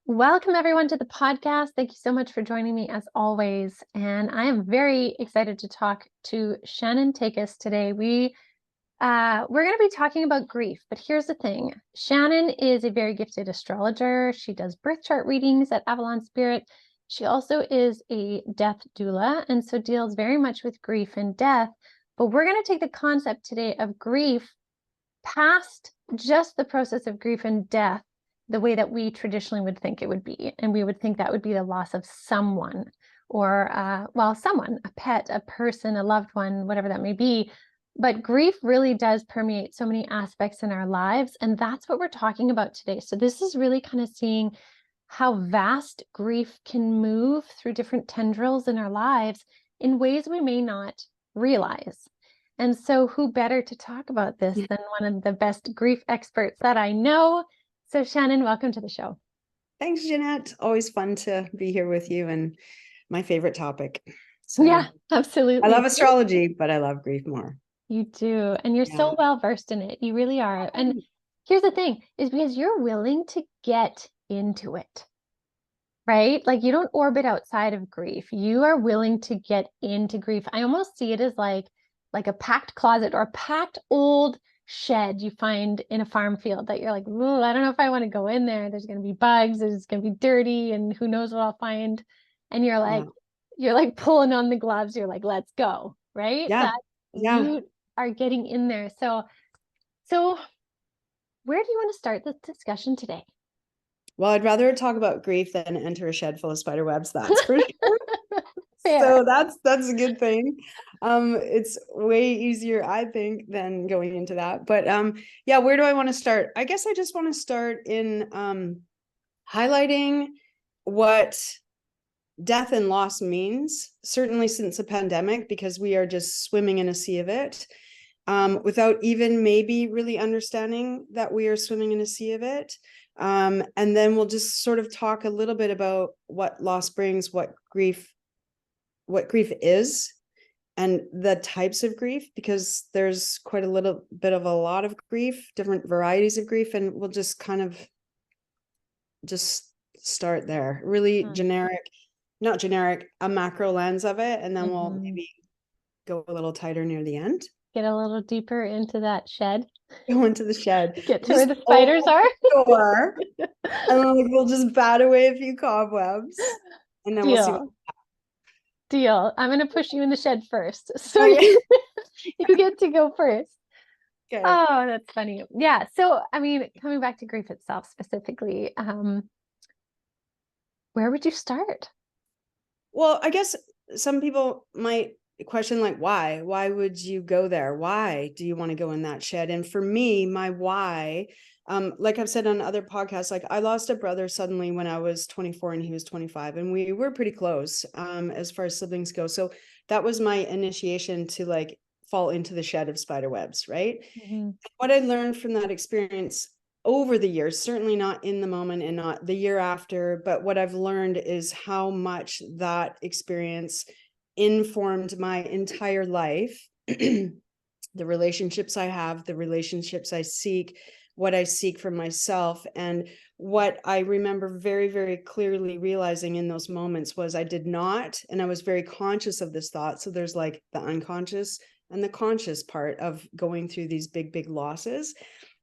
Welcome everyone to the podcast. Thank you so much for joining me as always. And I am very excited to talk to Shannon Takacs today. We're going to be talking about grief, but here's the thing. Shannon is a very gifted astrologer. She does birth chart readings at Avalon Spirit. She also is a death doula, and so deals very much with grief and death. But we're going to take the concept today of grief past just the process of grief and death, the way that we traditionally would think it would be. And we would think that would be the loss of someone or, someone, a pet, a person, a loved one, whatever that may be. But grief really does permeate so many aspects in our lives. And that's what we're talking about today. So this is really kind of seeing how vast grief can move through different tendrils in our lives in ways we may not realize. And so who better to talk about this than one of the best grief experts that I know? So Shannon, welcome to the show. Thanks, Jeanette. Always fun to be here with you, and my favorite topic. So, yeah, absolutely. I love astrology, but I love grief more. You do. And you're so well versed in it. You really are. And here's the thing, is because you're willing to get into it, right? Like you don't orbit outside of grief. You are willing to get into grief. I almost see it as like a packed closet or a packed old shed you find in a farm field that you're like, ooh, I don't know if I want to go in there. There's going to be bugs, it's going to be dirty, and who knows what I'll find. And you're like pulling on the gloves. You're like, let's go, right? You are getting in there. So where do you want to start this discussion today? Well, I'd rather talk about grief than enter a shed full of spider webs. That's for sure. So that's a good thing. It's way easier, I think, than going into that. But where do I want to start? I guess I just want to start in highlighting what death and loss means, certainly since the pandemic, because we are just swimming in a sea of it, without even maybe really understanding that we are swimming in a sea of it. And then we'll just sort of talk a little bit about what loss brings, what grief is, and the types of grief, because there's quite a little bit of a lot of grief, different varieties of grief, and we'll just kind of just start there. Really not generic, a macro lens of it, and then we'll maybe go a little tighter near the end. Get a little deeper into that shed. Go into the shed. Get to where the spiders are. Door, and we'll just bat away a few cobwebs, and then we'll see what Deal. I'm going to push you in the shed first. So you get to go first. Okay. Oh, that's funny. Yeah. So, I mean, coming back to grief itself specifically, where would you start? Well, I guess some people might question, like, why would you go there? Why do you want to go in that shed? And for me, my why, like I've said on other podcasts, like I lost a brother suddenly when I was 24 and he was 25, and we were pretty close as far as siblings go. So that was my initiation to like fall into the shed of spider webs, right? What I learned from that experience over the years, certainly not in the moment and not the year after, but what I've learned is how much that experience informed my entire life, the relationships I have, the relationships I seek, what I seek for myself. And what I remember very, very clearly realizing in those moments was I did not, and I was very conscious of this thought. So there's like the unconscious and the conscious part of going through these big, big losses.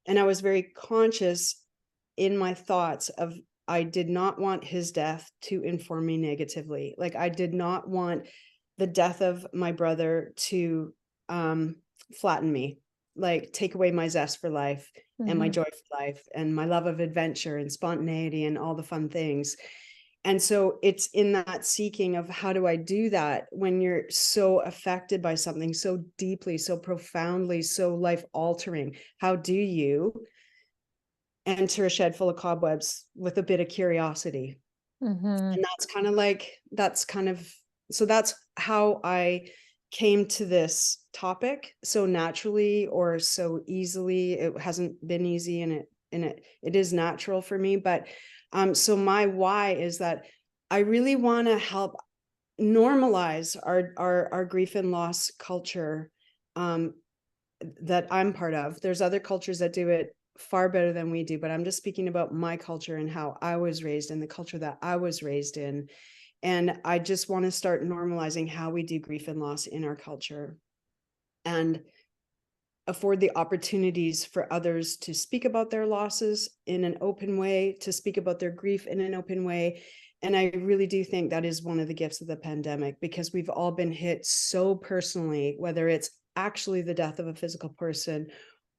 And I was very conscious in my thoughts of, I did not want his death to inform me negatively. Like I did not want the death of my brother to flatten me, like take away my zest for life and my joy for life and my love of adventure and spontaneity and all the fun things. And so it's in that seeking of how do I do that when you're so affected by something so deeply, so profoundly, so life altering? How do you enter a shed full of cobwebs with a bit of curiosity? And so that's how I came to this topic so naturally or so easily. It hasn't been easy, and it is natural for me. But so my why is that I really want to help normalize our grief and loss culture that I'm part of. There's other cultures that do it far better than we do, but I'm just speaking about my culture and how I was raised and the culture that I was raised in. And I just want to start normalizing how we do grief and loss in our culture, and afford the opportunities for others to speak about their losses in an open way, to speak about their grief in an open way. And I really do think that is one of the gifts of the pandemic, because we've all been hit so personally, whether it's actually the death of a physical person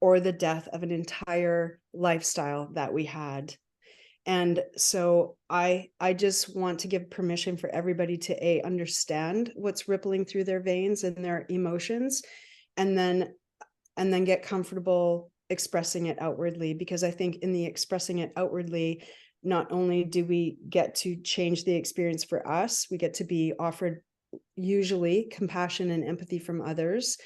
or the death of an entire lifestyle that we had. And so I just want to give permission for everybody to understand what's rippling through their veins and their emotions, and then get comfortable expressing it outwardly. Because I think in the expressing it outwardly, not only do we get to change the experience for us, we get to be offered usually compassion and empathy from others,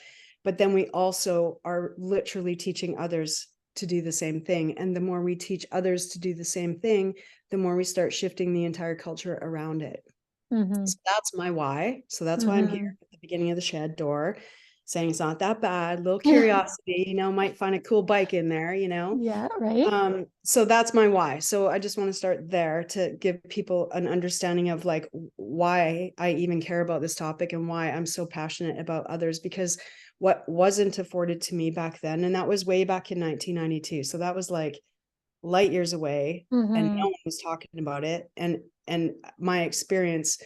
but then we also are literally teaching others to do the same thing. And the more we teach others to do the same thing, the more we start shifting the entire culture around it. Mm-hmm. So that's my why. So that's why I'm Mm-hmm. here at the beginning of the shed door, saying it's not that bad. Little curiosity, might find a cool bike in there, Yeah, right. So that's my why. So I just want to start there to give people an understanding of like why I even care about this topic and why I'm so passionate about others, because what wasn't afforded to me back then, and that was way back in 1992. So that was like light years away, and Mm-hmm. no one was talking about it. And my experience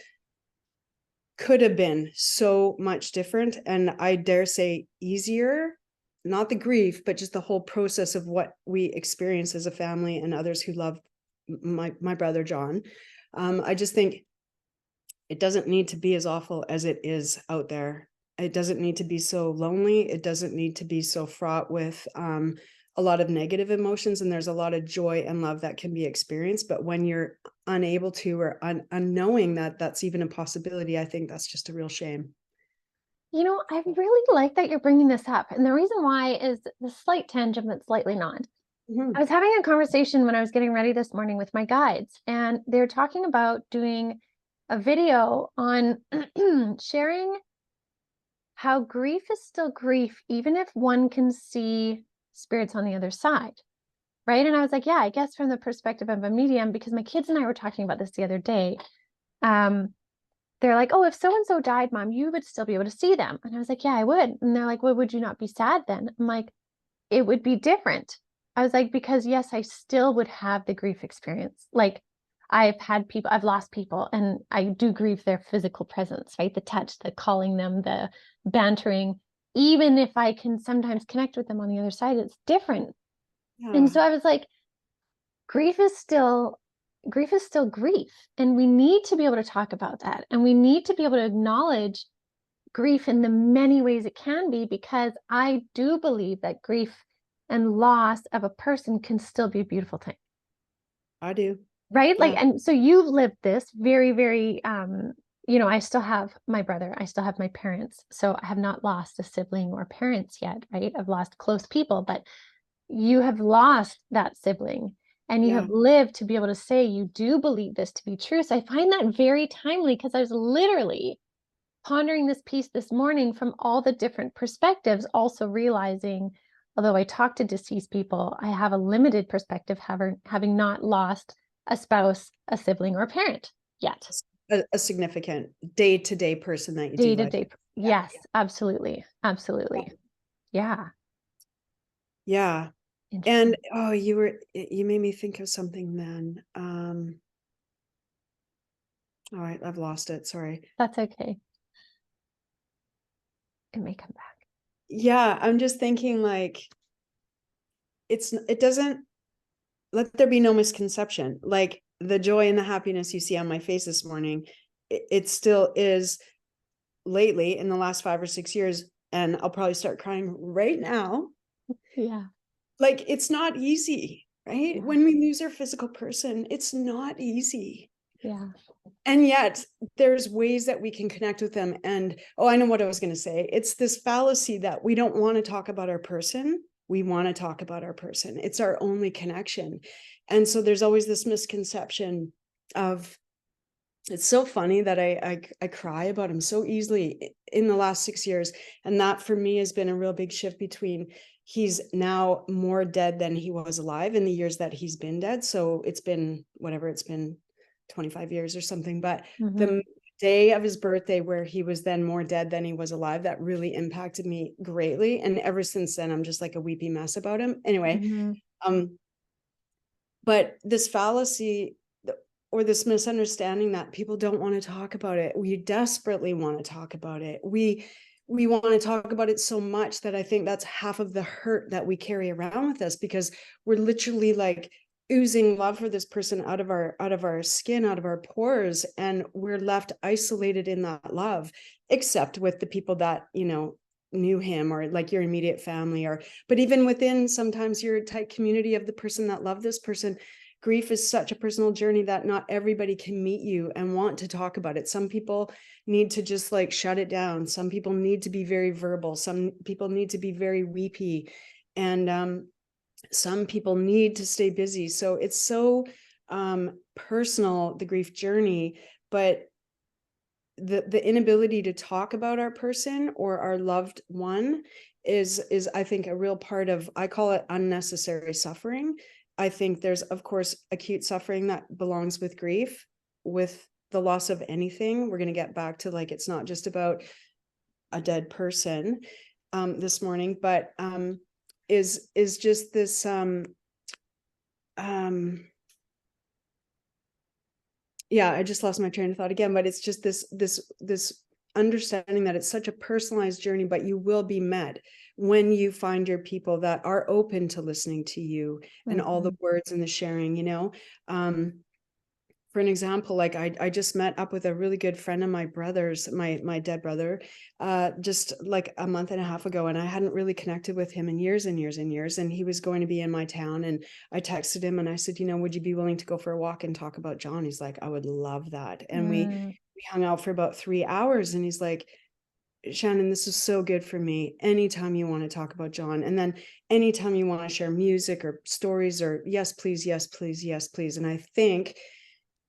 could have been so much different, and I dare say easier. Not the grief, but just the whole process of what we experience as a family and others who love my brother John. I just think it doesn't need to be as awful as it is out there. It doesn't need to be so lonely. It doesn't need to be so fraught with a lot of negative emotions. And there's a lot of joy and love that can be experienced. But when you're unable to, or unknowing that that's even a possibility, I think that's just a real shame. I really like that you're bringing this up. And the reason why is the slight tangent, but slightly not. I Mhm. was having a conversation when I was getting ready this morning with my guides, and they're talking about doing a video on sharing how grief is still grief, even if one can see spirits on the other side. Right. And I was like, yeah, I guess from the perspective of a medium, because my kids and I were talking about this the other day. Um, they're like, oh, if so and so died, mom, you would still be able to see them. And I was like, yeah, I would. And they're like, well, would you not be sad then? I'm like, it would be different. I was like, because yes, I still would have the grief experience. Like I've lost people, and I do grieve their physical presence, right? The touch, the calling them, the bantering. Even if I can sometimes connect with them on the other side, it's different. And Yeah, so I was like, grief is still grief. And we need to be able to talk about that. And we need to be able to acknowledge grief in the many ways it can be, because I do believe that grief and loss of a person can still be a beautiful thing. I do. Right? Like, Yeah. and so you've lived this very, very, I still have my brother, I still have my parents. So I have not lost a sibling or parents yet, right? I've lost close people, but you have lost that sibling, and you Yeah. have lived to be able to say you do believe this to be true. So I find that very timely, because I was literally pondering this piece this morning from all the different perspectives, also realizing, although I talk to deceased people, I have a limited perspective, having not lost a spouse, a sibling, or a parent yet. A significant day-to-day person that you do Day to life day. with. Yeah. Yes, absolutely. Absolutely. Yeah. Yeah. And Interesting. you made me think of something then. All right, I've lost it. Sorry. That's okay. It may come back. Yeah, I'm just thinking like it doesn't, let there be no misconception. Like the joy and the happiness you see on my face this morning, it still is lately in the last 5 or 6 years, and I'll probably start crying right now. Yeah. Like it's not easy, right? Yeah. When we lose our physical person, it's not easy. Yeah. And yet there's ways that we can connect with them. And I know what I was going to say. It's this fallacy that we don't want to talk about our person. We want to talk about our person. It's our only connection. And so there's always this misconception of, it's so funny that I cry about him so easily in the last 6 years. And that for me has been a real big shift between he's now more dead than he was alive in the years that he's been dead. So it's been 25 years or something. But the day of his birthday where he was then more dead than he was alive, that really impacted me greatly. And ever since then, I'm just like a weepy mess about him. Anyway, but this fallacy or this misunderstanding that people don't want to talk about it. We desperately want to talk about it. We want to talk about it so much that I think that's half of the hurt that we carry around with us, because we're literally like oozing love for this person out of our skin, out of our pores, and we're left isolated in that love, except with the people that, you know, knew him, or like your immediate family, or but even within sometimes your tight community of the person that loved this person. Grief is such a personal journey that not everybody can meet you and want to talk about it. Some people need to just like shut it down. Some people need to be very verbal. Some people need to be very weepy. And some people need to stay busy. So it's so personal, the grief journey, but the inability to talk about our person or our loved one is I think a real part of, I call it unnecessary suffering. I think there's, of course, acute suffering that belongs with grief, with the loss of anything. We're going to get back to like, it's not just about a dead person this morning, but is just this yeah, I just lost my train of thought again, but it's just this understanding that it's such a personalized journey, but you will be met when you find your people that are open to listening to you and all the words and the sharing, you know. For an example, like I just met up with a really good friend of my brother's, my dead brother, just like a month and a half ago. And I hadn't really connected with him in years and years and years. And he was going to be in my town. And I texted him and I said, you know, would you be willing to go for a walk and talk about John? He's like, I would love that. And we hung out for about 3 hours. And he's like, Shannon, this is so good for me. Anytime you want to talk about John, and then anytime you want to share music or stories, or yes, please, yes, please, yes, please. And I think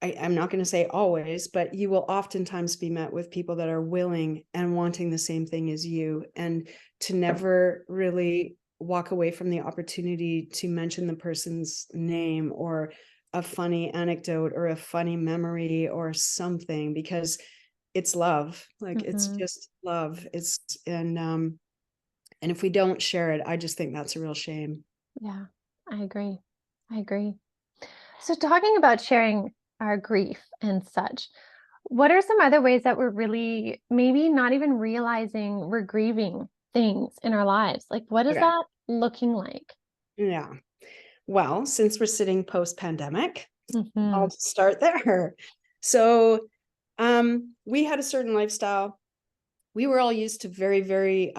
I'm not going to say always, but you will oftentimes be met with people that are willing and wanting the same thing as you, and to never really walk away from the opportunity to mention the person's name or a funny anecdote or a funny memory or something, because it's love. Like it's just love. And if we don't share it, I just think that's a real shame. Yeah, I agree. So talking about sharing our grief and such, what are some other ways that we're really maybe not even realizing we're grieving things in our lives? Like, what is that looking like? Yeah. Well, since we're sitting post-pandemic, I'll just start there. So we had a certain lifestyle. We were all used to very, very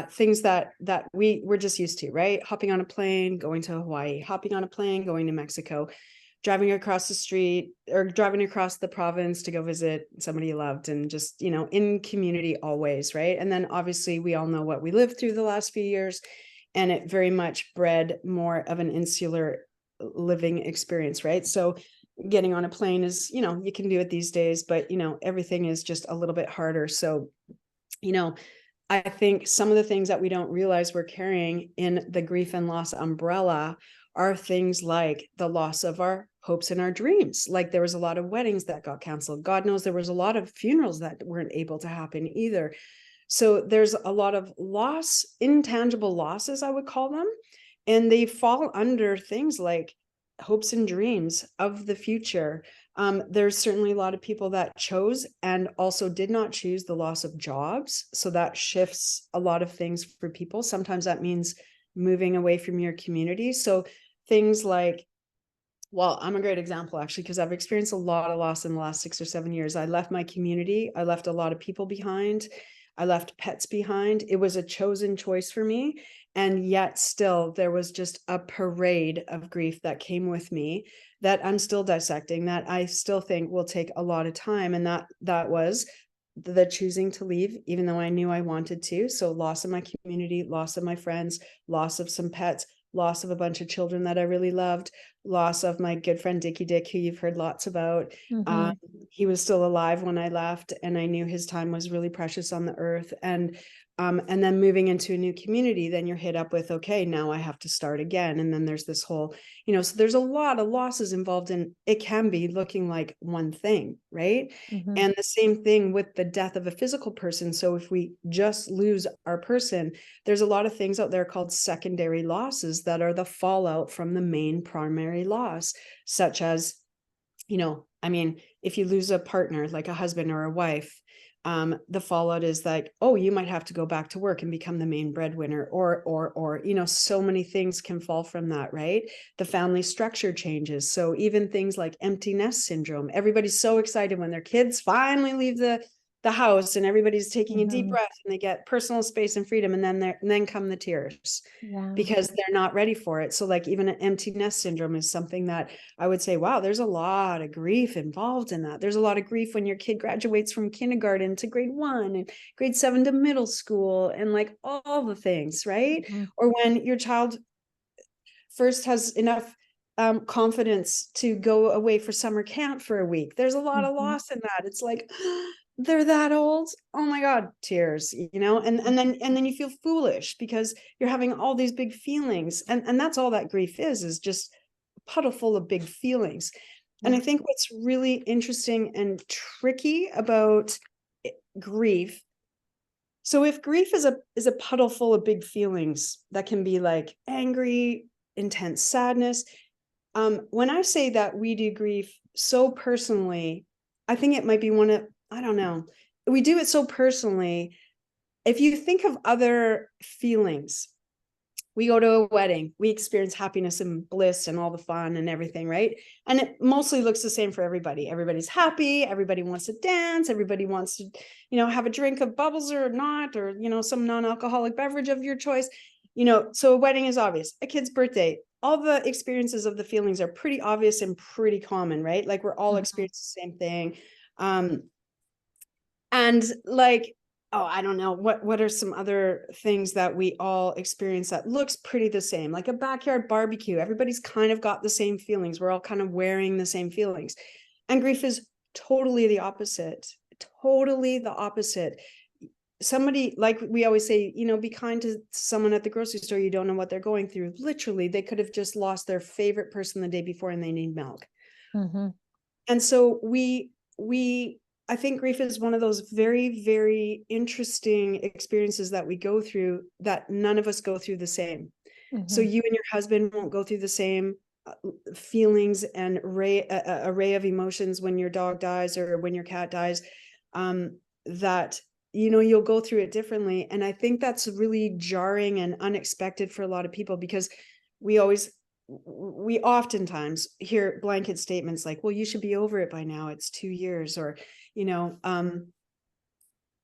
things that we were just used to, right? Hopping on a plane, going to Hawaii, hopping on a plane, going to Mexico, driving across the street or driving across the province to go visit somebody you loved, and just, you know, in community always, right? And then obviously we all know what we lived through the last few years, and it very much bred more of an insular living experience, right? So getting on a plane is, you know, you can do it these days, but, you know, everything is just a little bit harder. So, you know, I think some of the things that we don't realize we're carrying in the grief and loss umbrella are things like the loss of our hopes and our dreams. Like there was a lot of weddings that got canceled. God knows there was a lot of funerals that weren't able to happen either. So there's a lot of loss, intangible losses, I would call them. And they fall under things like hopes and dreams of the future. There's certainly a lot of people that chose and also did not choose the loss of jobs. So that shifts a lot of things for people. Sometimes that means moving away from your community. So things like, well, I'm a great example actually, because I've experienced a lot of loss in the last 6 or 7 years. I left my community. I left a lot of people behind. I left pets behind. It was a chosen choice for me. And yet still there was just a parade of grief that came with me that I'm still dissecting, that I still think will take a lot of time. And that was the choosing to leave, even though I knew I wanted to. So loss of my community, loss of my friends, loss of some pets, loss of a bunch of children that I really loved, loss of my good friend Dickie Dick, who you've heard lots about. He was still alive when I left, and I knew his time was really precious on the earth. And and then moving into a new community, then you're hit up with, okay, now I have to start again. And then there's this whole, so there's a lot of losses involved in it can be looking like one thing, right? Mm-hmm. And the same thing with the death of a physical person. So if we just lose our person, there's a lot of things out there called secondary losses that are the fallout from the main primary loss, such as, if you lose a partner, like a husband or a wife, the fallout is like, oh, you might have to go back to work and become the main breadwinner, or so many things can fall from that, right? The family structure changes. So even things like empty nest syndrome, everybody's so excited when their kids finally leave the house and everybody's taking a deep breath and they get personal space and freedom, and then come the tears. Yeah. Because they're not ready for it. So like even an empty nest syndrome is something that I would say, wow, there's a lot of grief involved in that. There's a lot of grief when your kid graduates from kindergarten to grade 1 and grade 7 to middle school and like all the things, right? Mm-hmm. Or when your child first has enough confidence to go away for summer camp for a week. There's a lot of loss in that. It's like, they're that old. Oh my God, tears, and then you feel foolish because you're having all these big feelings. And that's all that grief is just a puddle full of big feelings. And I think what's really interesting and tricky about grief. So if grief is a puddle full of big feelings that can be like angry, intense sadness. When I say that we do grief so personally, I think it might be I don't know. We do it so personally. If you think of other feelings, we go to a wedding, we experience happiness and bliss and all the fun and everything, right? And it mostly looks the same for everybody. Everybody's happy. Everybody wants to dance. Everybody wants to, have a drink of bubbles or not, or, some non-alcoholic beverage of your choice. So a wedding is obvious. A kid's birthday, all the experiences of the feelings are pretty obvious and pretty common, right? Like we're all experiencing the same thing. And like, oh, I don't know, what are some other things that we all experience that looks pretty the same? Like a backyard barbecue, everybody's kind of got the same feelings. We're all kind of wearing the same feelings. And grief is totally the opposite. Totally the opposite. Somebody, like we always say, be kind to someone at the grocery store. You don't know what they're going through. Literally, they could have just lost their favorite person the day before and they need milk. And so I think grief is one of those very, very interesting experiences that we go through that none of us go through the same. So you and your husband won't go through the same feelings and array of emotions when your dog dies or when your cat dies, that you'll go through it differently. And I think that's really jarring and unexpected for a lot of people, because we oftentimes hear blanket statements like, well, you should be over it by now, it's 2 years, or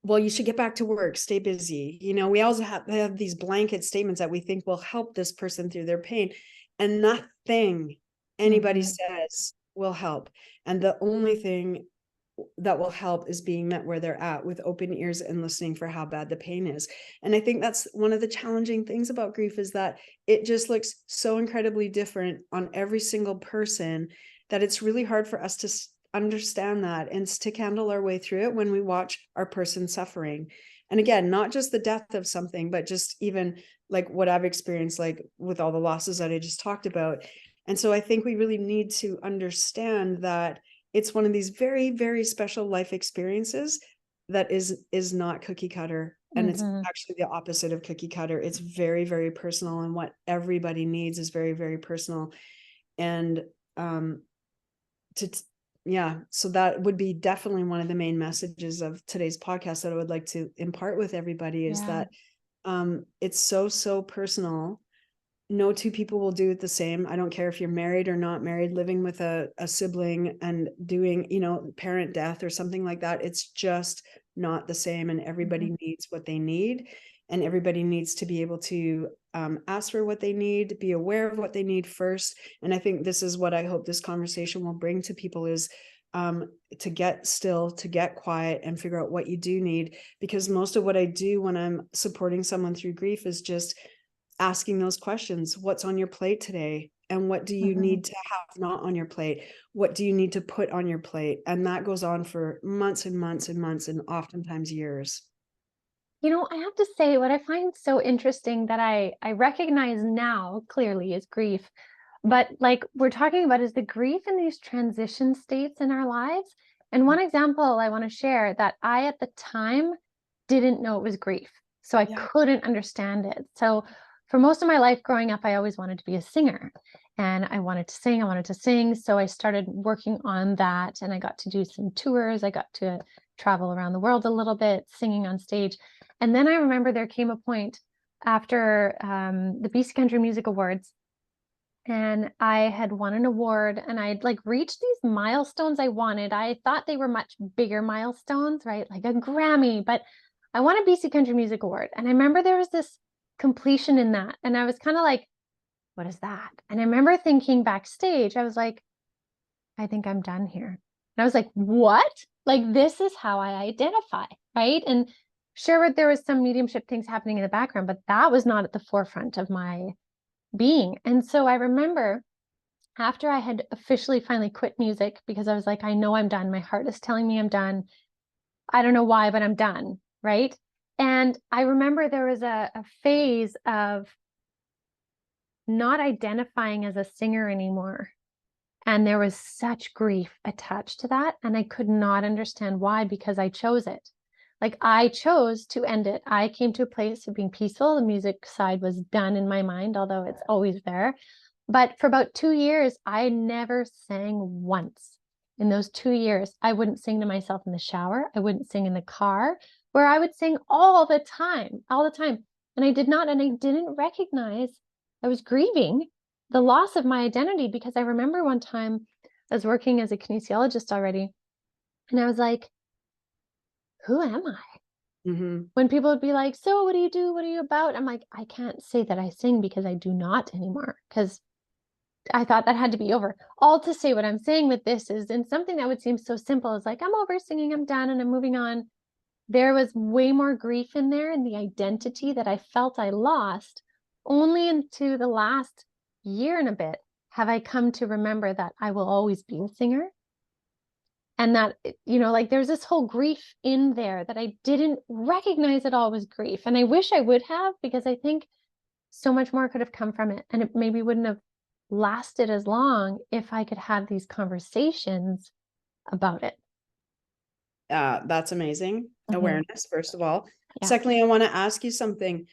well, you should get back to work, stay busy. We also have these blanket statements that we think will help this person through their pain, and nothing anybody says will help. And the only thing that will help is being met where they're at with open ears and listening for how bad the pain is. And I think that's one of the challenging things about grief, is that it just looks so incredibly different on every single person that it's really hard for us to understand that and to handle our way through it when we watch our person suffering. And again, not just the death of something, but just even like what I've experienced, like with all the losses that I just talked about. And so I think we really need to understand that it's one of these very, very special life experiences that is not cookie cutter. And it's actually the opposite of cookie cutter. It's very, very personal. And what everybody needs is very, very personal. And so that would be definitely one of the main messages of today's podcast that I would like to impart with everybody, is that it's so personal. No two people will do it the same. I don't care if you're married or not married, living with a sibling and doing, parent death or something like that. It's just not the same. And everybody needs what they need. And everybody needs to be able to ask for what they need, be aware of what they need first. And I think this is what I hope this conversation will bring to people, is to get still, to get quiet and figure out what you do need. Because most of what I do when I'm supporting someone through grief is just asking those questions. What's on your plate today? And what do you need to have not on your plate? What do you need to put on your plate? And that goes on for months and months and months, and oftentimes years. I have to say what I find so interesting that I recognize now clearly is grief. But like we're talking about is the grief in these transition states in our lives. And one example I want to share that I at the time didn't know it was grief. So I Yeah. couldn't understand it. So for most of my life growing up, I always wanted to be a singer and I wanted to sing. I wanted to sing. So I started working on that and I got to do some tours. I got to travel around the world a little bit, singing on stage. And then I remember there came a point after the BC Country Music Awards, and I had won an award and I'd like reached these milestones I wanted. I thought they were much bigger milestones, right? Like a Grammy, but I won a BC Country Music Award. And I remember there was this completion in that. And I was kind of like, what is that? And I remember thinking backstage, I was like, I think I'm done here. And I was like, what? Like, this is how I identify, right? And sure, there was some mediumship things happening in the background, but that was not at the forefront of my being. And so I remember after I had officially finally quit music because I was like, I know I'm done. My heart is telling me I'm done. I don't know why, but I'm done. Right. And I remember there was a phase of not identifying as a singer anymore. And there was such grief attached to that. And I could not understand why, because I chose it. Like I chose to end it. I came to a place of being peaceful. The music side was done in my mind, although it's always there. But for about 2 years, I never sang once. In those 2 years, I wouldn't sing to myself in the shower. I wouldn't sing in the car, where I would sing all the time, all the time. And I did not, and I didn't recognize I was grieving the loss of my identity because I remember one time I was working as a kinesiologist already, and I was like, who am I? Mm-hmm. When people would be like, so what do you do? What are you about? I'm like, I can't say that I sing because I do not anymore because I thought that had to be over. All to say what I'm saying with this is in something that would seem so simple as like, I'm over singing, I'm done, and I'm moving on. There was way more grief in there and the identity that I felt I lost. Only into the last year and a bit have I come to remember that I will always be a singer. And that, like there's this whole grief in there that I didn't recognize at all was grief. And I wish I would have, because I think so much more could have come from it. And it maybe wouldn't have lasted as long if I could have these conversations about it. That's amazing. Mhm. Awareness, first of all. Yeah. Secondly, I want to ask you something.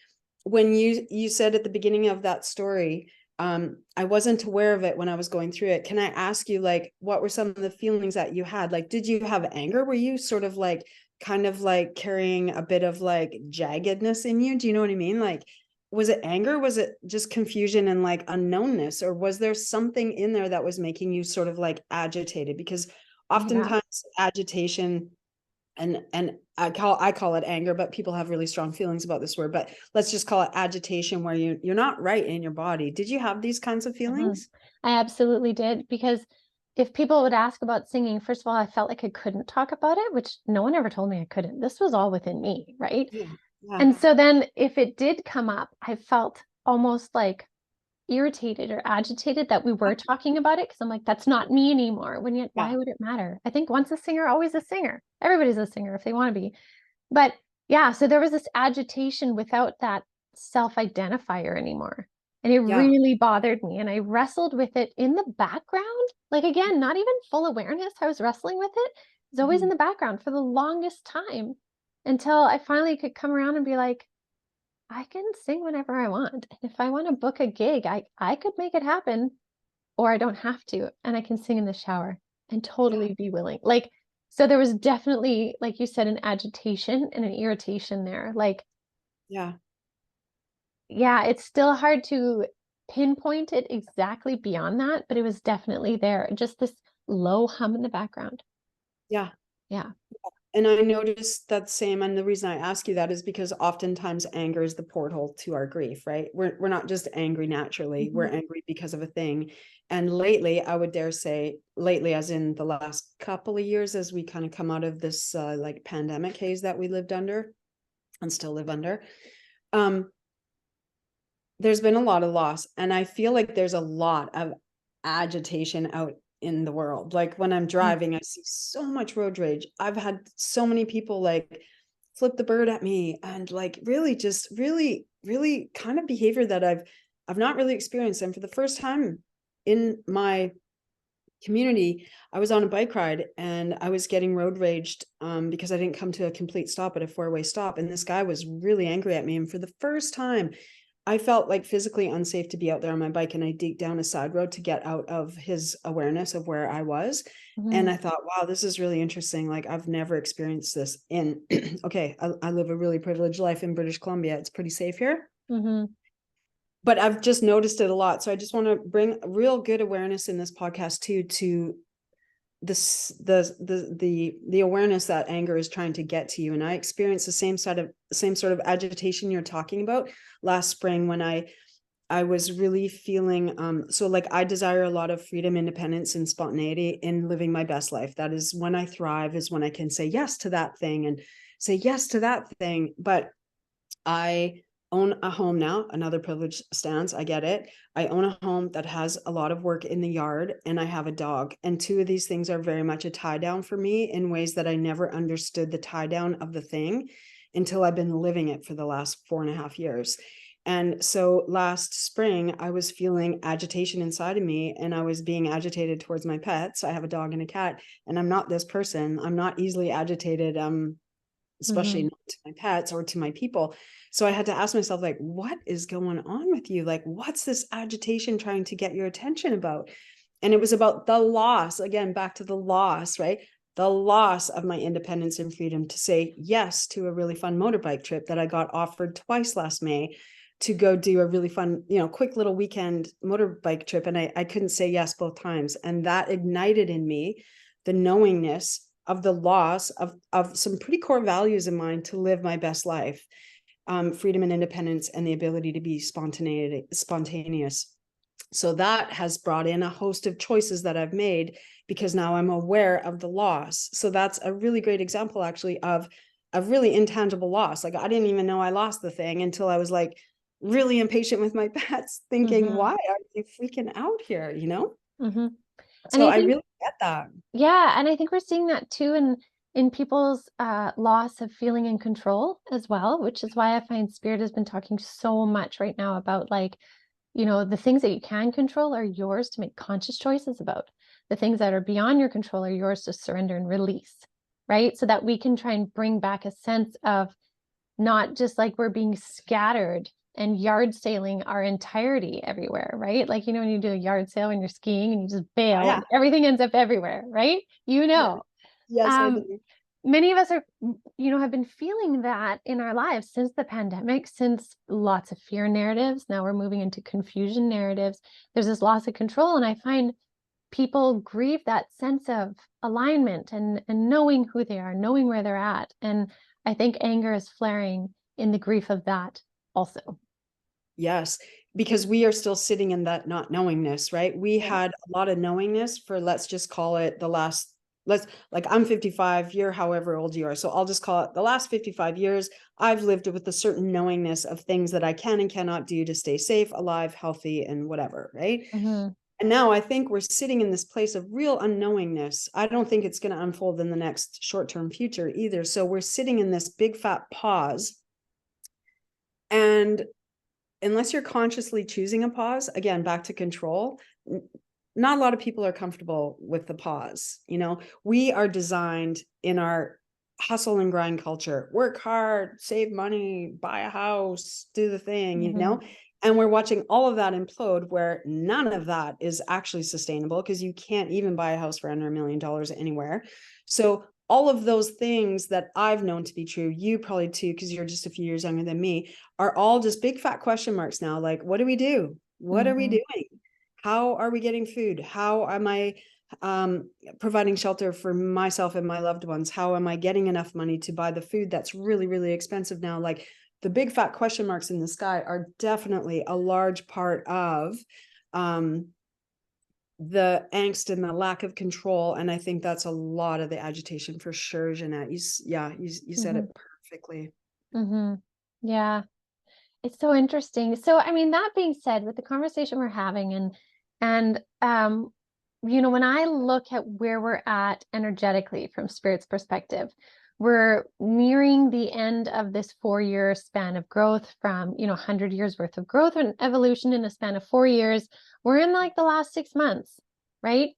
When you said at the beginning of that story, I wasn't aware of it when I was going through it. Can I ask you, like, what were some of the feelings that you had? Like, did you have anger? Were you sort of like, kind of like carrying a bit of like jaggedness in you? Do you know what I mean? Like, was it anger? Was it just confusion and like unknownness? Or was there something in there that was making you sort of like agitated? Because Yeah. oftentimes agitation, and I call it anger, but people have really strong feelings about this word, but let's just call it agitation, where you're not right in your body. Did you have these kinds of Mhm. feelings? I absolutely did, because if people would ask about singing, first of all, I felt like I couldn't talk about it, which no one ever told me I couldn't. This was all within me, right? Yeah. Yeah. And so then if it did come up, I felt almost like irritated or agitated that we were talking about it, because I'm like, that's not me anymore. When yet, Yeah. why would it matter? I think once a singer, always a singer. Everybody's a singer if they want to be. But yeah, so there was this agitation without that self-identifier anymore. And it Yeah. really bothered me. And I wrestled with it in the background. Like, again, not even full awareness. I was wrestling with it. It was always in Mhm. the background for the longest time until I finally could come around and be like, I can sing whenever I want. And if I want to book a gig, I could make it happen, or I don't have to. And I can sing in the shower and Yeah. totally be willing. Like, so there was definitely, like you said, an agitation and an irritation there. Like, Yeah. yeah, it's still hard to pinpoint it exactly beyond that, but it was definitely there. Just this low hum in the background. Yeah. Yeah. And I noticed that same, and the reason I ask you that is because oftentimes anger is the porthole to our grief, right? We're not just angry naturally, we're Mhm. angry because of a thing. And lately, I would dare say, lately, as in the last couple of years, as we kind of come out of this like pandemic haze that we lived under and still live under, um, there's been a lot of loss. And I feel like there's a lot of agitation out in the world. Like when I'm Mm. driving, I see so much road rage. I've had so many people like flip the bird at me, and like really just really kind of behavior that I've not really experienced. And for the first time in my community, I was on a bike ride and I was getting road raged because I didn't come to a complete stop at a four-way stop. And this guy was really angry at me. And for the first time, I felt like physically unsafe to be out there on my bike. And I deked down a side road to get out of his awareness of where I was. And Mhm. I thought, wow, this is really interesting. Like, I've never experienced this in, okay, I live a really privileged life in British Columbia. It's pretty safe here, Mhm. but I've just noticed it a lot. So I just want to bring real good awareness in this podcast too, to this the awareness that anger is trying to get to you. And I experienced the same sort of agitation you're talking about last spring when I was really feeling so like I desire a lot of freedom, independence, and spontaneity in living my best life. That is when I thrive, is when I can say yes to that thing and say yes to that thing. But I own a home now, another privileged stance. I get it. I own a home that has a lot of work in the yard, and I have a dog. And two of these things are very much a tie down for me in ways that I never understood the tie down of the thing until I've been living it for the last 4.5 years. And so last spring, I was feeling agitation inside of me, and I was being agitated towards my pets. I have a dog and a cat, and I'm not this person. I'm not easily agitated. Especially Mhm. not to my pets or to my people. So I had to ask myself, like, what is going on with you? Like, what's this agitation trying to get your attention about? And it was about the loss, again, back to the loss, right? The loss of my independence and freedom to say yes to a really fun motorbike trip that I got offered twice last May to go do a really fun, quick little weekend motorbike trip. And I couldn't say yes both times. And that ignited in me the knowingness of the loss of some pretty core values in mine to live my best life, freedom and independence, and the ability to be spontaneous. So that has brought in a host of choices that I've made because now I'm aware of the loss. So that's a really great example, actually, of a really intangible loss. Like, I didn't even know I lost the thing until I was like really impatient with my pets, thinking, Mhm. why are you freaking out here? Mhm. And So I I think, really get that. yeah, and I think we're seeing that too in people's loss of feeling in control as well, which is why I find Spirit has been talking so much right now about, like, the things that you can control are yours to make conscious choices about. The things that are beyond your control are yours to surrender and release, right? So that we can try and bring back a sense of not just like we're being scattered and yard sailing our entirety everywhere, right? Like, when you do a yard sale when you're skiing and you just Oh, bail yeah. and everything ends up everywhere, right? Yeah. Yes, I Um, do. Many of us are, have been feeling that in our lives since the pandemic, since lots of fear narratives. Now we're moving into confusion narratives. There's this loss of control. And I find people grieve that sense of alignment and knowing who they are, knowing where they're at. And I think anger is flaring in the grief of that also. Yes, because we are still sitting in that not knowingness, right? We Yeah. had a lot of knowingness for, let's just call it the last, like I'm 55, you're however old you are. So I'll just call it the last 55 years. I've lived with a certain knowingness of things that I can and cannot do to stay safe, alive, healthy, and whatever, right? Mhm. And now I think we're sitting in this place of real unknowingness. I don't think it's going to unfold in the next short-term future either. So we're sitting in this big fat pause. And unless you're consciously choosing a pause, again, back to control, not a lot of people are comfortable with the pause. We are designed in our hustle and grind culture, work hard, save money, buy a house, do the thing, Mhm. and we're watching all of that implode where none of that is actually sustainable because you can't even buy a house for under $1 million anywhere. So all of those things that I've known to be true, you probably too, because you're just a few years younger than me, are all just big fat question marks now. Like, what do we do? What are we Mhm. doing? How are we getting food? How am I providing shelter for myself and my loved ones? How am I getting enough money to buy the food that's really, really expensive now? Like, the big fat question marks in the sky are definitely a large part of the angst and the lack of control. And I think that's a lot of the agitation for sure, Jeanette. You said it Mhm. perfectly. Mhm. Yeah. It's so interesting. So, I mean, that being said, with the conversation we're having and when I look at where we're at energetically from Spirit's perspective, we're nearing the end of this 4-year span of growth from, 100 years worth of growth and evolution in a span of 4 years. We're in like the last 6 months, right?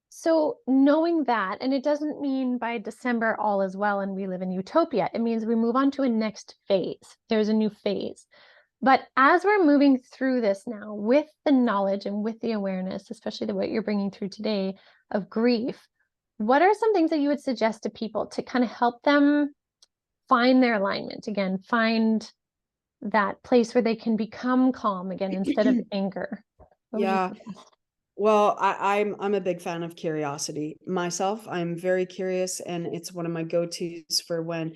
So knowing that, and it doesn't mean by December all is well and we live in utopia. It means we move on to a next phase. There's a new phase. But as we're moving through this now with the knowledge and with the awareness, especially what you're bringing through today of grief, what are some things that you would suggest to people to kind of help them find their alignment again, find that place where they can become calm again instead of anger? What would you Yeah. suggest? Well, I'm a big fan of curiosity myself. I'm very curious, and it's one of my go-tos for when,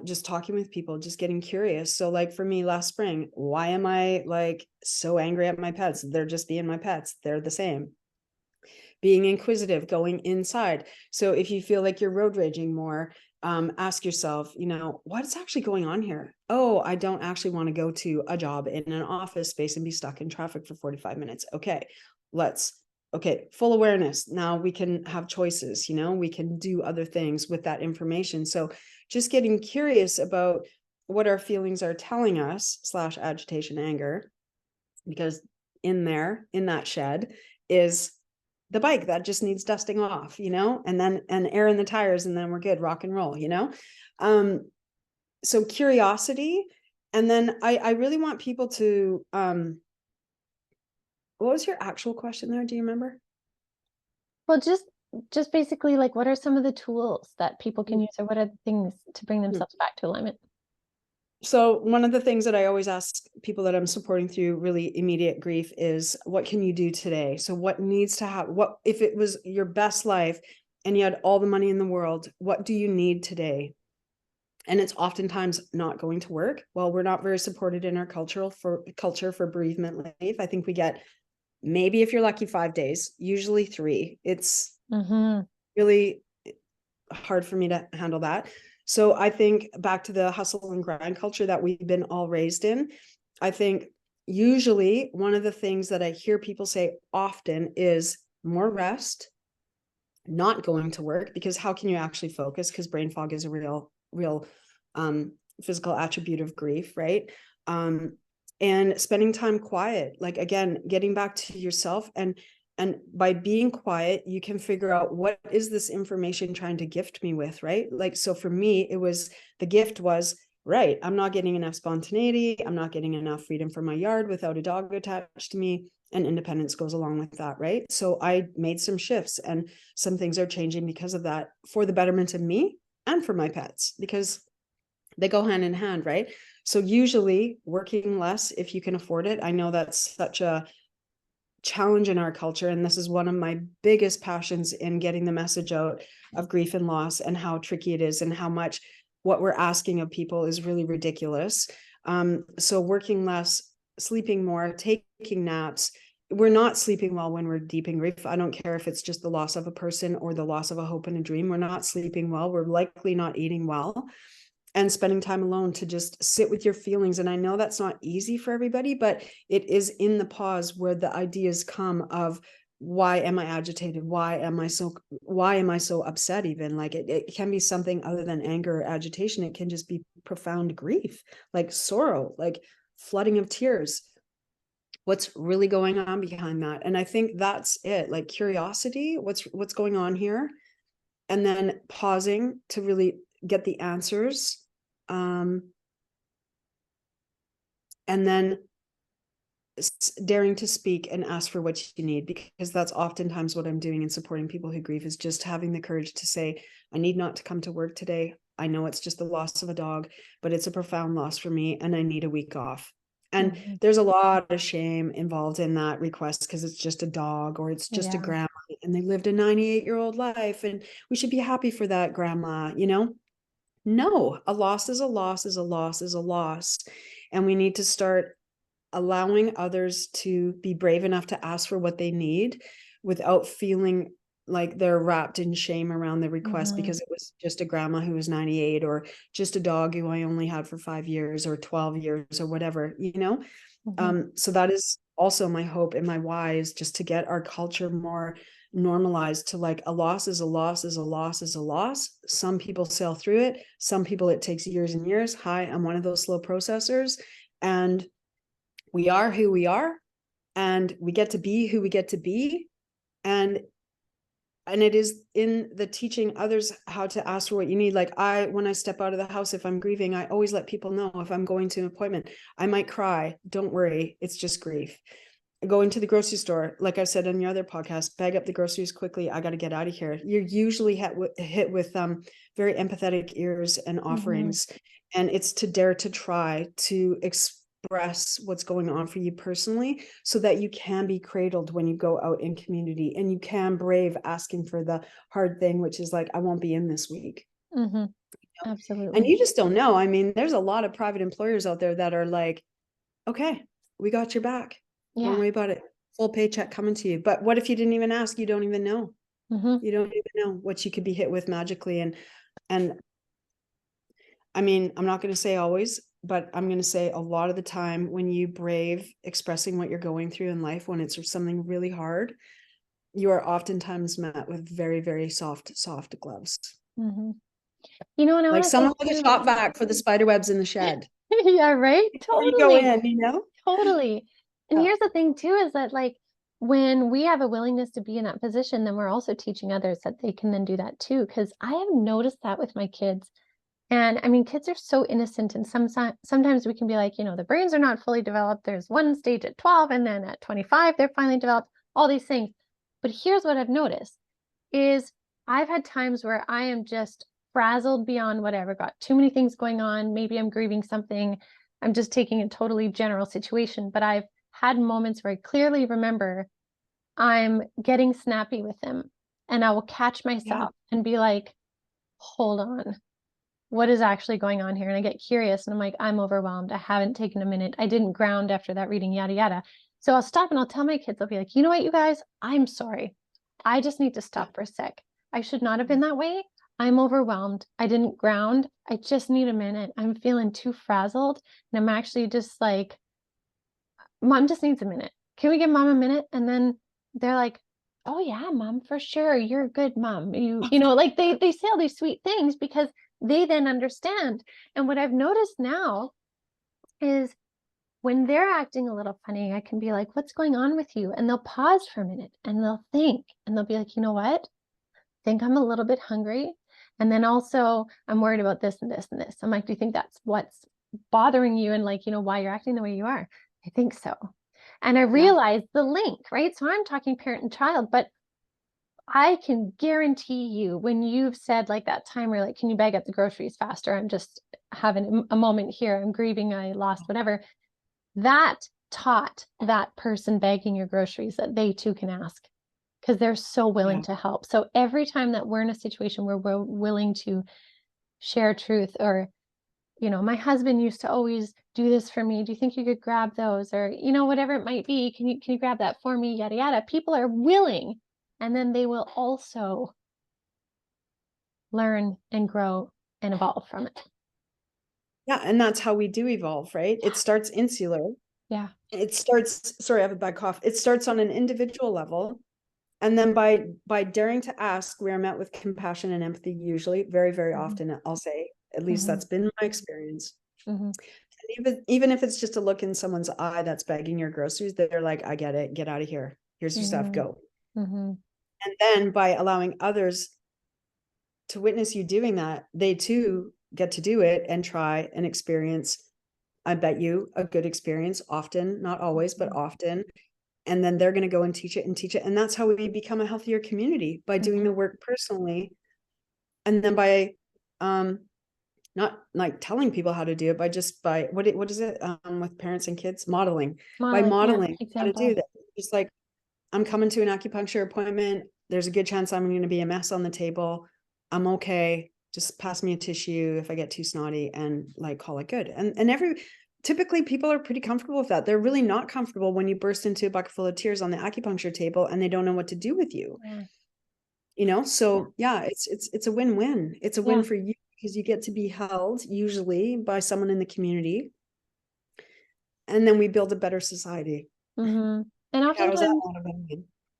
just talking with people, just getting curious. So like for me last spring, why am I like so angry at my pets? They're just being my pets. They're the same. Being inquisitive, going inside. So if you feel like you're road raging more, ask yourself, what's actually going on here? Oh, I don't actually want to go to a job in an office space and be stuck in traffic for 45 minutes. Okay, full awareness. Now we can have choices, we can do other things with that information. So just getting curious about what our feelings are telling us / agitation, anger, because in that shed is the bike that just needs dusting off, and air in the tires, and then we're good, rock and roll, so curiosity. And then I really want people to, what was your actual question there? Do you remember? Well, just basically like what are some of the tools that people can use, or what are the things to bring themselves back to alignment? So one of the things that I always ask people that I'm supporting through really immediate grief is, what can you do today? So what needs to happen? What if it was your best life and you had all the money in the world? What do you need today? And it's oftentimes not going to work. Well, we're not very supported in our culture for bereavement leave. I think we get, maybe if you're lucky, 5 days, usually 3. It's really hard for me to handle that. So I think back to the hustle and grind culture that we've been all raised in. I think usually one of the things that I hear people say often is more rest, not going to work, because how can you actually focus? Because brain fog is a real physical attribute of grief, right? And spending time quiet, like, again, getting back to yourself, and by being quiet, you can figure out, what is this information trying to gift me with, right? Like, so for me, the gift was, right, I'm not getting enough spontaneity. I'm not getting enough freedom from my yard without a dog attached to me. And independence goes along with that, right? So I made some shifts, and some things are changing because of that, for the betterment of me and for my pets, because they go hand in hand, right? So usually working less if you can afford it. I know that's such a challenge in our culture, and this is one of my biggest passions in getting the message out of grief and loss, and how tricky it is, and how much what we're asking of people is really ridiculous. So working less, sleeping more, taking naps. We're not sleeping well when we're deep in grief. I don't care if it's just the loss of a person or the loss of a hope and a dream. We're not sleeping well. We're likely not eating well. And spending time alone to just sit with your feelings. And I know that's not easy for everybody, but it is in the pause where the ideas come of, why am I agitated? Why am I so upset? Even like it can be something other than anger or agitation. It can just be profound grief, like sorrow, like flooding of tears. What's really going on behind that? And I think that's it, like curiosity, what's going on here? And then pausing to really get the answers. And then daring to speak and ask for what you need, because that's oftentimes what I'm doing in supporting people who grieve, is just having the courage to say, I need not to come to work today. I know it's just the loss of a dog, but it's a profound loss for me, and I need a week off. And there's a lot of shame involved in that request, because it's just a dog, or it's just a grandma, and they lived a 98-year-old life, and we should be happy for that grandma, No, a loss is a loss is a loss is a loss. And we need to start allowing others to be brave enough to ask for what they need, without feeling like they're wrapped in shame around the request, because it was just a grandma who was 98, or just a dog who I only had for 5 years or 12 years or whatever, So that is also my hope, and my why is just to get our culture more normalized to like a loss is a loss is a loss is a loss. Some people sail through it. Some people, it takes years and years. Hi, I'm one of those slow processors, and we are who we are, and we get to be who we get to be. And it is in the teaching others how to ask for what you need. Like when I step out of the house, if I'm grieving, I always let people know if I'm going to an appointment, I might cry. Don't worry. It's just grief. Going to the grocery store, like I said on your other podcast, bag up the groceries quickly. I got to get out of here. You're usually hit with very empathetic ears and offerings. And it's to dare to try to express what's going on for you personally, so that you can be cradled when you go out in community, and you can brave asking for the hard thing, which is like, I won't be in this week. Absolutely. And you just don't know. I mean, there's a lot of private employers out there that are like, okay, we got your back. Don't worry about it. Full paycheck coming to you. But what if you didn't even ask? You don't even know. You don't even know what you could be hit with magically. And I mean, I'm not going to say always, but I'm going to say a lot of the time, when you brave expressing what you're going through in life, when it's something really hard, you are oftentimes met with very, very soft gloves. You know, and like someone with a shop vac for the spider webs in the shed. Yeah, right. Totally. You go in, you know? Totally. And here's the thing too, is that like when we have a willingness to be in that position, then we're also teaching others that they can then do that too. Because I have noticed that with my kids. And I mean, kids are so innocent, and sometimes we can be like, the brains are not fully developed. There's one stage at 12, and then at 25, they're finally developed, all these things. But here's what I've noticed is I've had times where I am just frazzled beyond whatever, got too many things going on. Maybe I'm grieving something. I'm just taking a totally general situation, but I've had moments where I clearly remember I'm getting snappy with them, and I will catch myself and be like, hold on, what is actually going on here? And I get curious, and I'm like, I'm overwhelmed. I haven't taken a minute. I didn't ground after that reading, yada, yada. So I'll stop and I'll tell my kids, I'll be like, you know what, you guys, I'm sorry. I just need to stop for a sec. I should not have been that way. I'm overwhelmed. I didn't ground. I just need a minute. I'm feeling too frazzled. And I'm actually just like, Mom just needs a minute. Can we give Mom a minute? And then they're like, oh yeah, Mom, for sure. You're a good mom. Like they say all these sweet things because they then understand. And what I've noticed now is when they're acting a little funny, I can be like, what's going on with you? And they'll pause for a minute and they'll think, and they'll be like, you know what? I think I'm a little bit hungry. And then also I'm worried about this and this and this. I'm like, do you think that's what's bothering you? And like, why you're acting the way you are? I think so. And I realized the link, right? So I'm talking parent and child, but I can guarantee you when you've said like that time where like, can you bag up the groceries faster? I'm just having a moment here. I'm grieving. I lost whatever. That taught that person bagging your groceries that they too can ask, because they're so willing to help. So every time that we're in a situation where we're willing to share truth, or, my husband used to always do this for me. Do you think you could grab those? Or, whatever it might be, can you grab that for me? Yada, yada. People are willing. And then they will also learn and grow and evolve from it. Yeah. And that's how we do evolve, right? It starts insular. Yeah. It starts, sorry, I have a bad cough. It starts on an individual level. And then by daring to ask, we are met with compassion and empathy, usually, very, very often, I'll say. At least that's been my experience. And even if it's just a look in someone's eye that's bagging your groceries, they're like, I get it. Get out of here. Here's your stuff. Go. And then by allowing others to witness you doing that, they too get to do it and try and experience, I bet you, a good experience, often, not always, but often. And then they're going to go and teach it and teach it. And that's how we become a healthier community, by doing the work personally. And then by not like telling people how to do it, by what is it with parents and kids? Modeling. By modeling how to do that. Just like, I'm coming to an acupuncture appointment. There's a good chance I'm going to be a mess on the table. I'm okay. Just pass me a tissue if I get too snotty, and like, call it good. And typically people are pretty comfortable with that. They're really not comfortable when you burst into a bucket full of tears on the acupuncture table and they don't know what to do with you. So it's a win-win. It's a win for you, because you get to be held, usually by someone in the community. And then we build a better society. And oftentimes,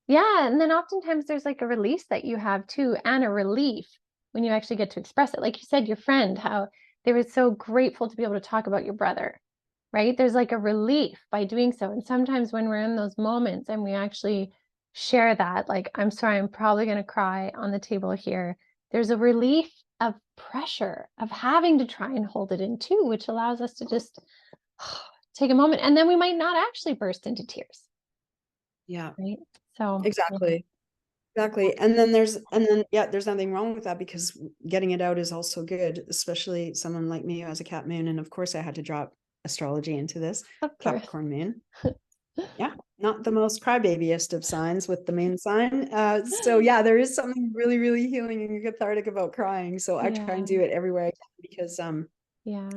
Yeah. And then oftentimes there's like a release that you have too, and a relief when you actually get to express it. Like you said, your friend, how they were so grateful to be able to talk about your brother, right? There's like a relief by doing so. And sometimes when we're in those moments and we actually share that, like, I'm sorry, I'm probably going to cry on the table here, there's a relief of pressure of having to try and hold it in too, which allows us to just take a moment. And then we might not actually burst into tears, Yeah, right? So, yeah. exactly. Exactly. Yeah, there's nothing wrong with that because getting it out is also good, especially someone like me who has a Cap moon. And of course I had to drop astrology into this Of course. Capricorn moon. Yeah. Not the most crybabyest of signs with the moon sign. So yeah, there is something really, really healing and cathartic about crying. So I try Yeah. and do it everywhere I can because Yeah.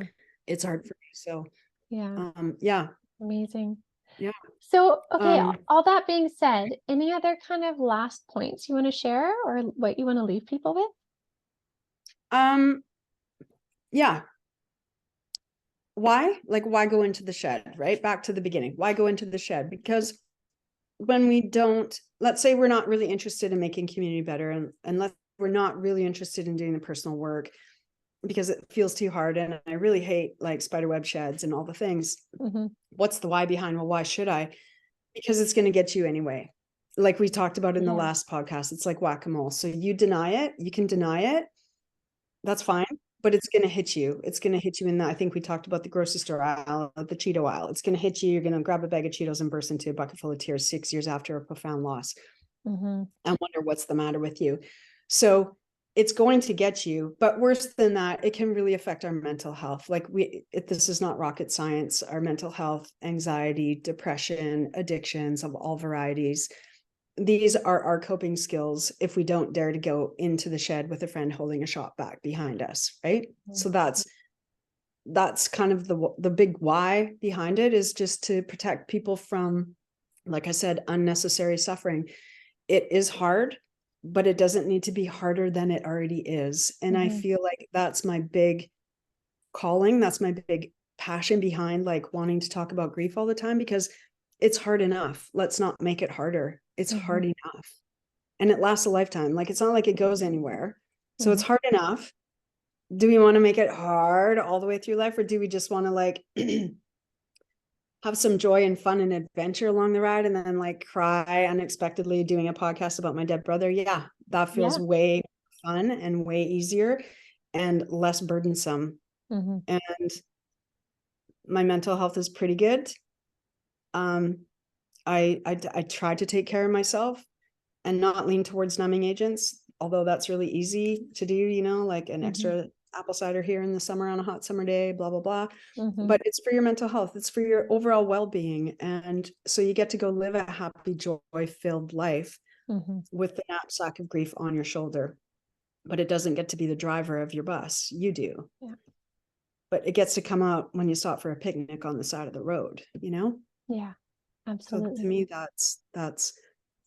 it's hard for me. So Yeah. yeah. Amazing. Yeah. So, okay, Um all that being said, any other kind of last points you want to share or what you want to leave people with? um yeah. Why go into the shed, right? Back to the beginning. Why go into the shed? Because when we don't, let's say we're not really interested in making community better, and we're not really interested in doing the personal work because it feels too hard. And I really hate like spiderweb sheds and all the things. Mm-hmm. What's the why behind? Well, why should I? Because it's going to get you anyway. Like we talked about in the Yeah. last podcast, it's like whack-a-mole. So you deny it, you can deny it. That's fine. But it's going to hit you. It's going to hit you in the, I think we talked about the grocery store aisle, the Cheeto aisle. It's going to hit you. You're going to grab a bag of Cheetos and burst into a bucket full of tears 6 years after a profound loss Mm-hmm. and wonder what's the matter with you. So it's going to get you, but worse than that, it can really affect our mental health. Like this is not rocket science. Our mental health, anxiety, depression, addictions of all varieties, these are our coping skills if we don't dare to go into the shed with a friend holding a shop vac behind us, right? So that's kind of the big why behind it, is just to protect people from, like I said, unnecessary suffering. It is hard, but it doesn't need to be harder than it already is. And I Mm-hmm. feel like that's my big calling. That's my big passion behind like wanting to talk about grief all the time, because it's hard enough. Let's not make it harder. It's Mm-hmm. hard enough. And it lasts a lifetime. Like it's not like it goes anywhere. So Mm-hmm. it's hard enough. Do we want to make it hard all the way through life, or do we just want to like have some joy and fun and adventure along the ride and then like cry unexpectedly doing a podcast about my dead brother? Yeah, that feels Yeah. way fun and way easier and less burdensome. Mm-hmm. And my mental health is pretty good. I try to take care of myself and not lean towards numbing agents, although that's really easy to do, like an Mm-hmm. extra apple cider here in the summer on a hot summer day, blah, blah, blah. Mm-hmm. But it's for your mental health. It's for your overall well-being. And so you get to go live a happy, joy-filled life Mm-hmm. with the knapsack of grief on your shoulder. But it doesn't get to be the driver of your bus. You do. Yeah. But it gets to come out when you stop for a picnic on the side of the road, Yeah. So to Absolutely. me, that's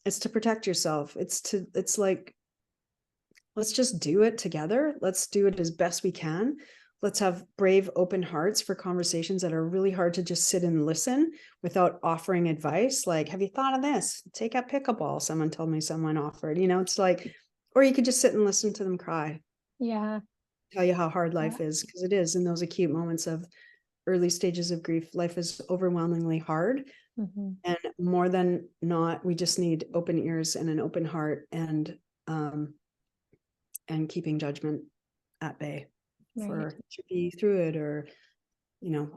it's to protect yourself. It's like, let's just do it together. Let's do it as best we can. Let's have brave, open hearts for conversations that are really hard to just sit and listen without offering advice. Like, have you thought of this? Take up pickleball. Someone told me someone offered, it's like, or you could just sit and listen to them cry, Yeah. tell you how hard Yeah. life is, because it is in those acute moments of early stages of grief. Life is overwhelmingly hard. Mm-hmm. And more than not, we just need open ears and an open heart and keeping judgment at bay Right. to be through it, or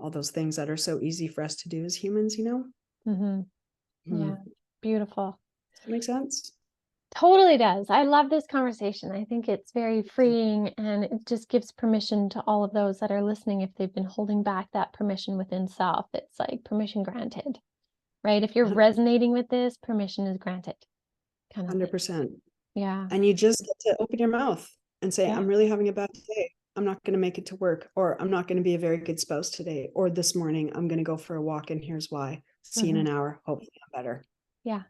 all those things that are so easy for us to do as humans. Mm-hmm. Yeah. Does Beautiful. that make sense? Totally does. I love this conversation. I think it's very freeing, and it just gives permission to all of those that are listening. If they've been holding back that permission within self, it's like permission granted, right? If you're resonating with this, permission is granted, kind of thing. 100%. Yeah. And you just get to open your mouth and say, Yeah. I'm really having a bad day. I'm not going to make it to work, or I'm not going to be a very good spouse today, or this morning I'm going to go for a walk and here's why. See you in an hour. Hopefully I'm better. Yeah.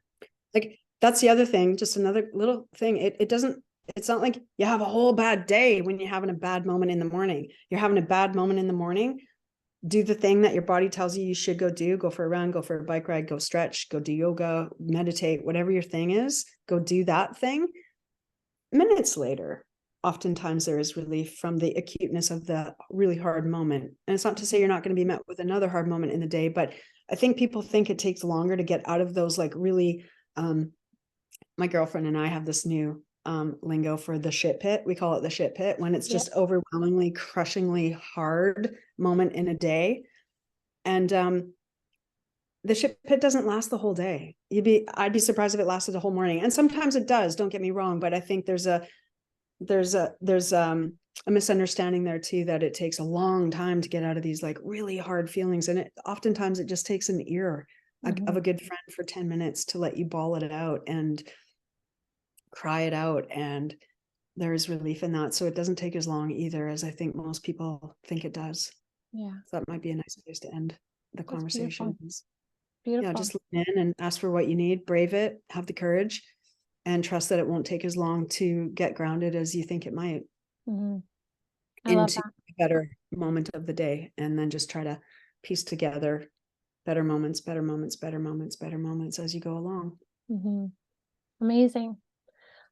Like, that's the other thing, just another little thing. It's not like you have a whole bad day when you're having a bad moment in the morning. You're having a bad moment in the morning. do the thing that your body tells you should go do. Go for a run, go for a bike ride, go stretch, go do yoga, meditate, whatever your thing is, go do that thing. Minutes later, oftentimes there is relief from the acuteness of the really hard moment. And it's not to say you're not going to be met with another hard moment in the day, but I think people think it takes longer to get out of those like really, my girlfriend and I have this new lingo for the shit pit. We call it the shit pit when it's just overwhelmingly, crushingly hard moment in a day. And the shit pit doesn't last the whole day. I'd be surprised if it lasted the whole morning. And sometimes it does, don't get me wrong, but I think there's a misunderstanding there too, that it takes a long time to get out of these like really hard feelings. And oftentimes it just takes an ear of a good friend for 10 minutes to let you bawl it out and cry it out. And there is relief in that. So it doesn't take as long either as I think most people think it does. Yeah. So that might be a nice place to end the conversation. Beautiful. Just lean in and ask for what you need, brave it, have the courage, and trust that it won't take as long to get grounded as you think it might into a better moment of the day. And then just try to piece together better moments, better moments, better moments, better moments as you go along. Amazing.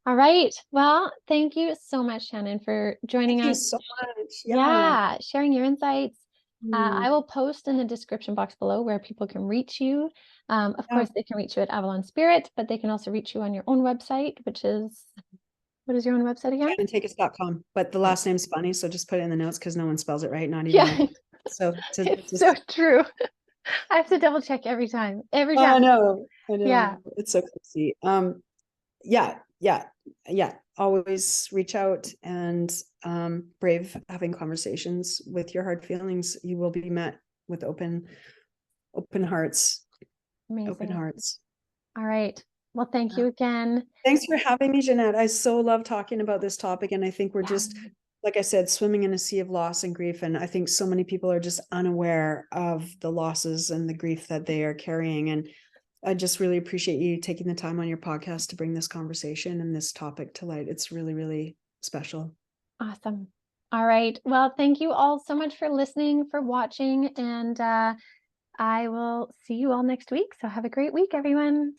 All right. Well, thank you so much, Shannon, for joining us. Thank you so much. Yeah, sharing your insights. I will post in the description box below where people can reach you. Of course, they can reach you at Avalon Spirit, but they can also reach you on your own website, which is, what is your own website again? ShannonTakacs.com, but the last name's funny, so just put it in the notes because no one spells it right, not even so it's so true. I have to double check every time. I know. Yeah. It's so crazy. Yeah. Always reach out and brave having conversations with your hard feelings. You will be met with open hearts. Amazing. Open hearts. All right. Well, thank you again. Thanks for having me, Jeanette. I so love talking about this topic. And I think we're just, like I said, swimming in a sea of loss and grief. And I think so many people are just unaware of the losses and the grief that they are carrying. And I just really appreciate you taking the time on your podcast to bring this conversation and this topic to light. It's really, really special. Awesome. All right. Well, thank you all so much for listening, for watching, and I will see you all next week. So have a great week, everyone.